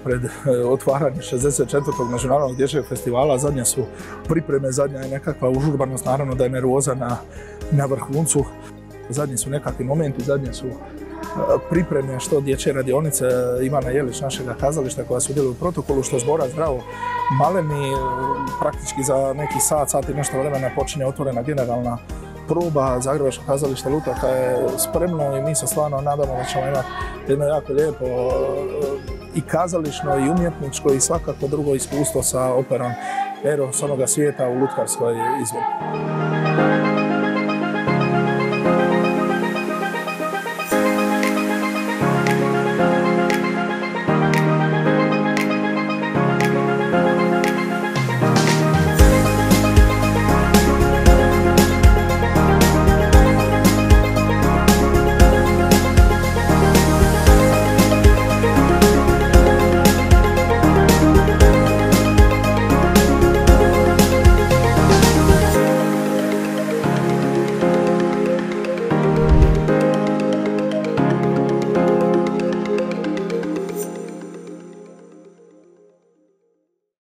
pred otvaranje 64. međunarodnog dječjeg festivala, zadnje su pripreme, zadnja je nekakva užurbanost, naravno da je nervoza na vrhuncu. Zadnji su nekakvi momenti, zadnje su pripreme što dječje radionice Ivana Jelić našega kazališta koja sudjeluje u protokolu, što zbora Zdravo Maleni. Praktički za neki sat i nešto vremena počinje otvorena generalna proba. Zagrebačko kazalište Lutaka je spremno i mi se stvarno nadamo da ćemo imati jedno jako lijepo i kazališno i umjetničko i svakako drugo iskustvo sa operom Eros onoga svijeta u lutkarskoj izvedbi.